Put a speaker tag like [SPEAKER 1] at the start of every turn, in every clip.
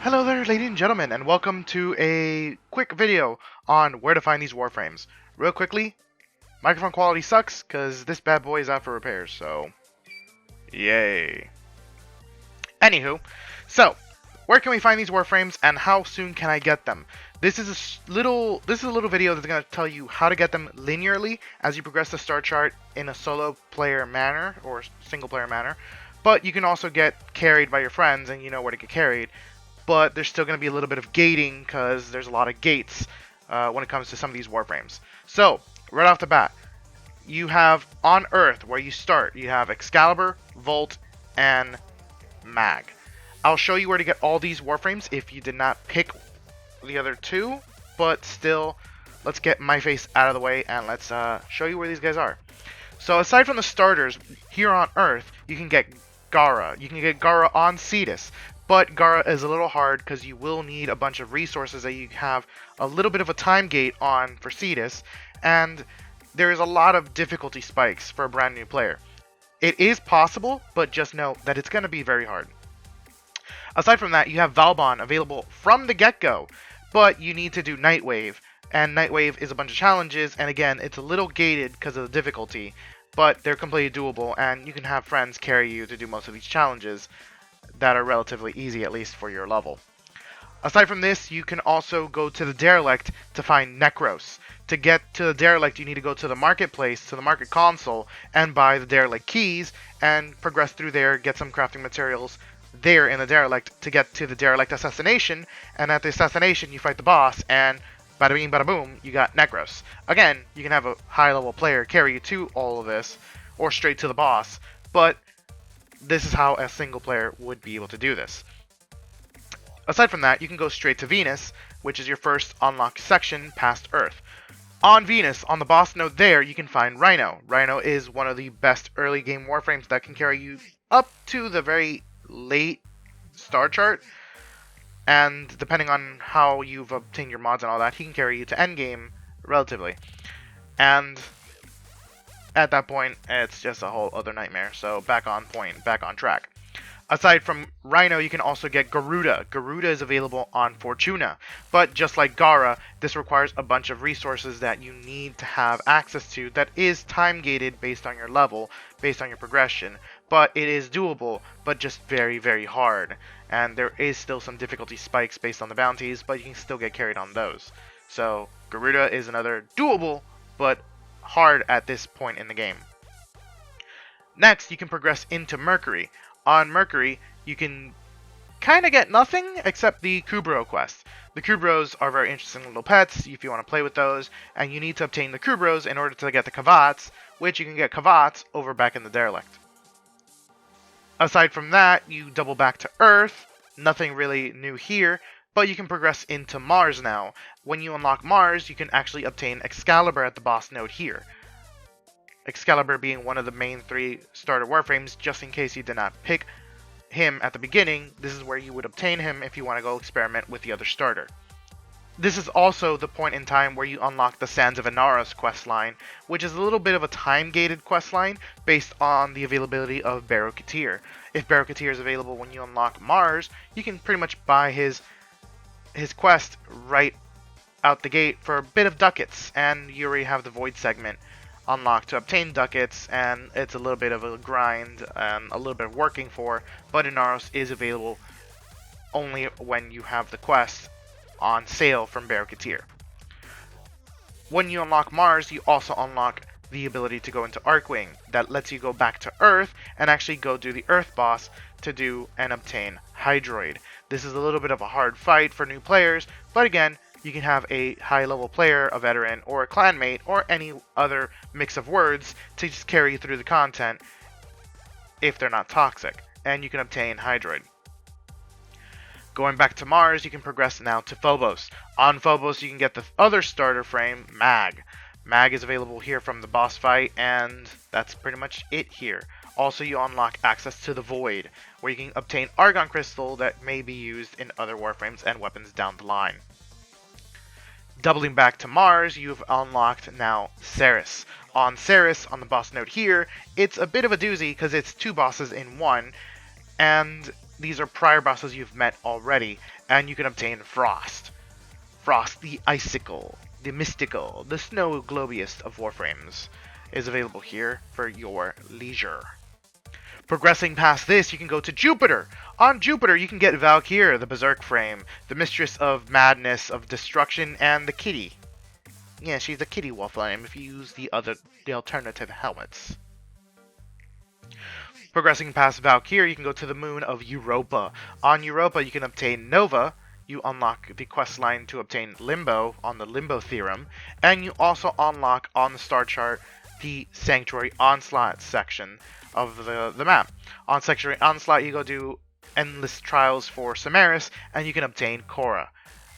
[SPEAKER 1] Hello there, ladies and gentlemen, and welcome to a quick video on where to find these Warframes. Real quickly, microphone quality sucks because this bad boy is out for repairs, so yay. Anywho, so where can we find these Warframes and how soon can I get them? This is a little video that's going to tell you how to get them linearly as you progress the star chart in a solo player manner or single player manner, but you can also get carried by your friends and you know where to get carried. But there's still going to be a little bit of gating because there's a lot of gates when it comes to some of these Warframes. So, right off the bat, you have on Earth, where you start, you have Excalibur, Volt, and Mag. I'll show you where to get all these Warframes if you did not pick the other two, but still, let's get my face out of the way and let's show you where these guys are. So, aside from the starters, here on Earth, you can get Gara. You can get Gara on Cetus. But Gara is a little hard because you will need a bunch of resources that you have a little bit of a time gate on for Cetus, and there is a lot of difficulty spikes for a brand new player. It is possible, but just know that it's going to be very hard. Aside from that, you have Vauban available from the get-go, but you need to do Nightwave, and Nightwave is a bunch of challenges, and again, it's a little gated because of the difficulty, but they're completely doable, and you can have friends carry you to do most of these challenges that are relatively easy, at least for your level. Aside from this, you can also go to the Derelict to find Nekros. To get to the Derelict, you need to go to the marketplace, to the market console, and buy the Derelict keys, and progress through there, get some crafting materials there in the Derelict to get to the Derelict assassination, and at the assassination, you fight the boss, and bada bing bada boom, you got Nekros. Again, you can have a high level player carry you to all of this, or straight to the boss, but this is how a single player would be able to do this. Aside from that, you can go straight to Venus, which is your first unlocked section past Earth. On Venus, on the boss node there, you can find Rhino. Rhino is one of the best early game Warframes that can carry you up to the very late star chart. And depending on how you've obtained your mods and all that, he can carry you to endgame relatively. And at that point, it's just a whole other nightmare. So back on point, back on track. Aside from Rhino, you can also get Garuda. Garuda is available on Fortuna. But just like Gara, this requires a bunch of resources that you need to have access to that is time gated based on your level, based on your progression. But it is doable, but just very, very hard. And there is still some difficulty spikes based on the bounties, but you can still get carried on those. So Garuda is another doable, but hard at this point in the game. Next, you can progress into Mercury. On Mercury, you can kind of get nothing except the Kubrow quest. The Kubrows are very interesting little pets if you want to play with those, and you need to obtain the Kubrows in order to get the Kavats, which you can get Kavats over back in the Derelict. Aside from that, you double back to Earth. Nothing really new here, but you can progress into Mars now. When you unlock Mars, you can actually obtain Excalibur at the boss node here. Excalibur being one of the main 3 starter Warframes, just in case you did not pick him at the beginning, this is where you would obtain him if you want to go experiment with the other starter. This is also the point in time where you unlock the Sands of Inaros questline, which is a little bit of a time-gated questline based on the availability of Barrow-Katir. If Barrow-Katir is available when you unlock Mars, you can pretty much buy his quest right out the gate for a bit of ducats, and you already have the Void segment unlocked to obtain ducats, and it's a little bit of a grind and a little bit of working for, but Inaros is available only when you have the quest on sale from Barrow-Katir. When you unlock Mars, you also unlock the ability to go into Archwing. That lets you go back to Earth and actually go do the Earth boss to do and obtain Hydroid. This is a little bit of a hard fight for new players, but again, you can have a high-level player, a veteran, or a clanmate, or any other mix of words to just carry you through the content if they're not toxic, and you can obtain Hydroid. Going back to Mars, you can progress now to Phobos. On Phobos, you can get the other starter frame, Mag. Mag is available here from the boss fight, and that's pretty much it here. Also, you unlock access to the Void, where you can obtain Argon Crystal that may be used in other Warframes and weapons down the line. Doubling back to Mars, you've unlocked now Ceres. On Ceres, on the boss node here, it's a bit of a doozy because it's 2 bosses in one, and these are prior bosses you've met already, and you can obtain Frost. Frost, the icicle, the mystical, the snow globiest of Warframes, is available here for your leisure. Progressing past this, you can go to Jupiter. On Jupiter, you can get Valkyr, the Berserk Frame, the mistress of madness, of destruction, and the kitty. Yeah, she's a kitty Warframe if you use the alternative helmets. Progressing past Valkyr, you can go to the moon of Europa. On Europa, you can obtain Nova. You unlock the quest line to obtain Limbo on the Limbo Theorem. And you also unlock on the star chart the Sanctuary Onslaught section of the map. On Sanctuary Onslaught, you go do endless trials for Ceres, and you can obtain Khora.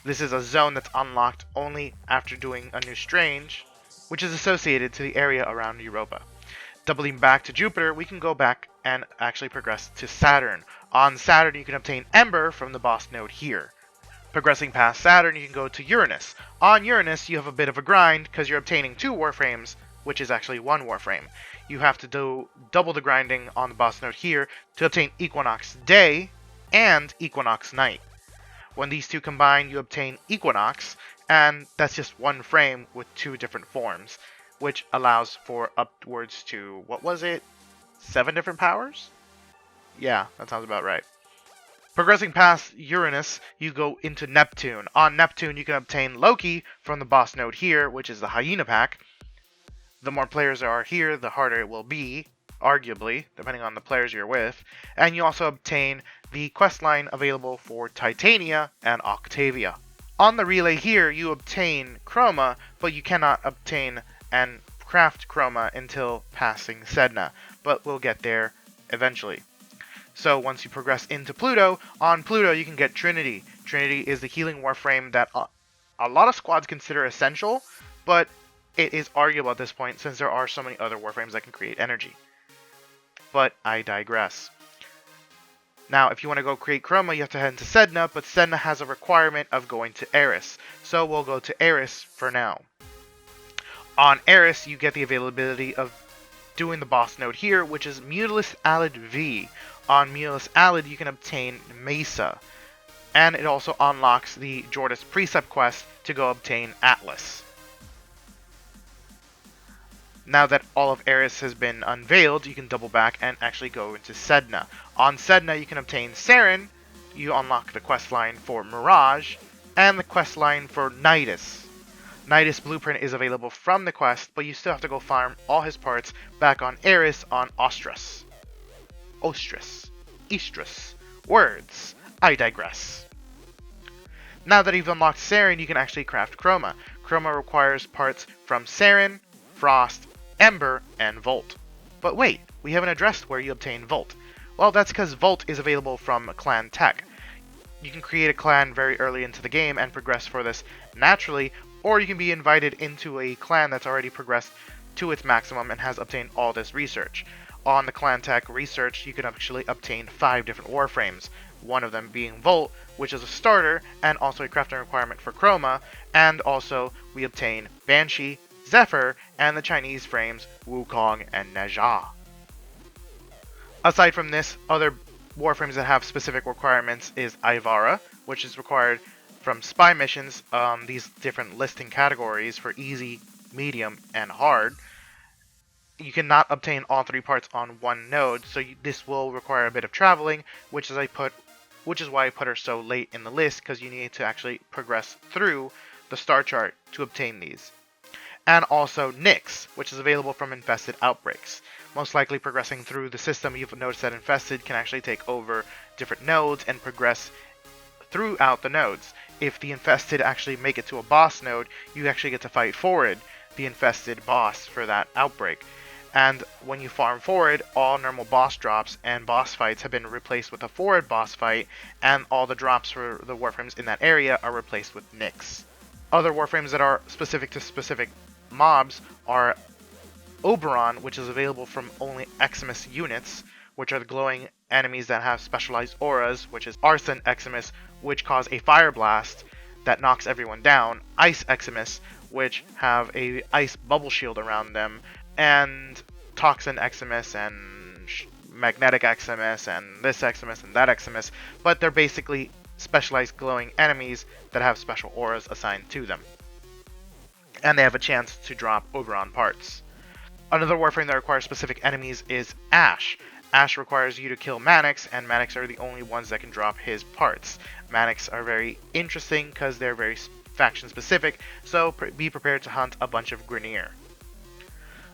[SPEAKER 1] This is a zone that's unlocked only after doing a new Strange, which is associated to the area around Europa. Doubling back to Jupiter, we can go back and actually progress to Saturn. On Saturn, you can obtain Ember from the boss node here. Progressing past Saturn, you can go to Uranus. On Uranus, you have a bit of a grind because you're obtaining 2 Warframes, which is actually 1 Warframe. You have to do double the grinding on the boss node here to obtain Equanox Day and Equanox Night. When these two combine, you obtain Equanox, and that's just 1 frame with 2 different forms, which allows for upwards to, what was it, 7 different powers? Yeah, that sounds about right. Progressing past Uranus, you go into Neptune. On Neptune, you can obtain Loki from the boss node here, which is the Hyena Pack. The more players there are here, the harder it will be, arguably, depending on the players you're with. And you also obtain the questline available for Titania and Octavia. On the relay here, you obtain Chroma, but you cannot obtain and craft Chroma until passing Sedna, but we'll get there eventually. So once you progress into Pluto, on Pluto you can get Trinity. Trinity is the healing warframe that a lot of squads consider essential, but it is arguable at this point since there are so many other warframes that can create energy. But I digress. Now, if you want to go create Chroma, you have to head into Sedna, but Sedna has a requirement of going to Eris, so we'll go to Eris for now. On Eris, you get the availability of doing the boss node here, which is Mutilus Alid V. On Mutilus Alid, you can obtain Mesa, and it also unlocks the Jordis Precept quest to go obtain Atlas. Now that all of Eris has been unveiled, you can double back and actually go into Sedna. On Sedna, you can obtain Saren, you unlock the questline for Mirage, and the questline for Nidus. Nidus Blueprint is available from the quest, but you still have to go farm all his parts back on Eris on Ostris. Estrus. Words. I digress. Now that you've unlocked Saren, you can actually craft Chroma. Chroma requires parts from Saren, Frost, Ember, and Volt. But wait, we haven't addressed where you obtain Volt. Well, that's because Volt is available from Clan Tech. You can create a clan very early into the game and progress for this naturally, or you can be invited into a clan that's already progressed to its maximum and has obtained all this research. On the Clan Tech research, you can actually obtain 5 different warframes, one of them being Volt, which is a starter and also a crafting requirement for Chroma, and also we obtain Banshee, Zephyr, and the Chinese frames Wukong and Neja. Aside from this, other warframes that have specific requirements is Ivara, which is required from spy missions, these different listing categories for easy, medium, and hard. You cannot obtain all 3 parts on one node, so this will require a bit of traveling, which is why I put her so late in the list, because you need to actually progress through the star chart to obtain these. And also Nyx, which is available from infested outbreaks. Most likely progressing through the system, you've noticed that infested can actually take over different nodes and progress throughout the nodes. If the infested actually make it to a boss node, you actually get to fight forward the infested boss for that outbreak. And when you farm forward, all normal boss drops and boss fights have been replaced with a forward boss fight, and all the drops for the warframes in that area are replaced with Nyx. Other warframes that are specific to specific mobs are Oberon, which is available from only Eximus units, which are the glowing enemies that have specialized auras, which is Arson Eximus, which cause a fire blast that knocks everyone down, Ice Eximus, which have a ice bubble shield around them, and Toxin Eximus and magnetic XMS and this XMS and that XMS, but they're basically specialized glowing enemies that have special auras assigned to them. And they have a chance to drop Oberon parts. Another Warframe that requires specific enemies is Ash. Ash requires you to kill Mannix, and Mannix are the only ones that can drop his parts. Mannix are very interesting because they're very faction specific, so be prepared to hunt a bunch of Grineer.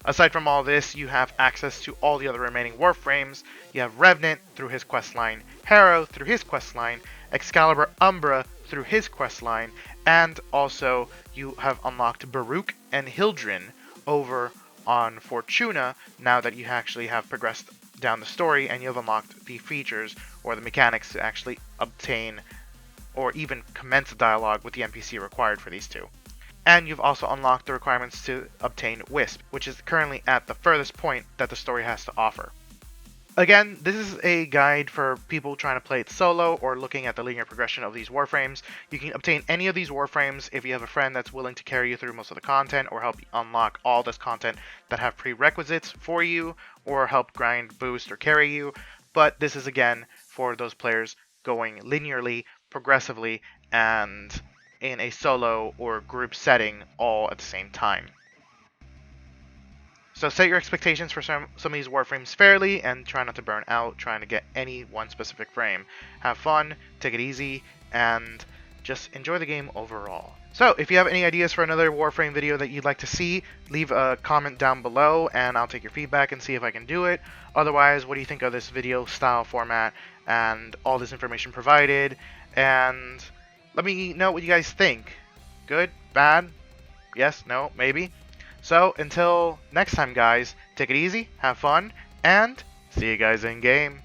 [SPEAKER 1] Aside from all this, you have access to all the other remaining Warframes. You have Revenant through his questline, Harrow through his questline, Excalibur Umbra through his questline, and also you have unlocked Baruch and Hildrin over on Fortuna now that you actually have progressed down the story and you have unlocked the features or the mechanics to actually obtain or even commence a dialogue with the NPC required for these two. And you've also unlocked the requirements to obtain Wisp, which is currently at the furthest point that the story has to offer. Again, this is a guide for people trying to play it solo or looking at the linear progression of these Warframes. You can obtain any of these Warframes if you have a friend that's willing to carry you through most of the content or help you unlock all this content that have prerequisites for you or help grind, boost, or carry you. But this is again for those players going linearly, progressively, and in a solo or group setting all at the same time. So set your expectations for some of these Warframes fairly and try not to burn out trying to get any one specific frame. Have fun, take it easy, and just enjoy the game overall. So if you have any ideas for another Warframe video that you'd like to see, leave a comment down below and I'll take your feedback and see if I can do it. Otherwise, what do you think of this video style format and all this information provided? And let me know what you guys think. Good? Bad? Yes? No? Maybe? So, until next time, guys, take it easy, have fun, and see you guys in game.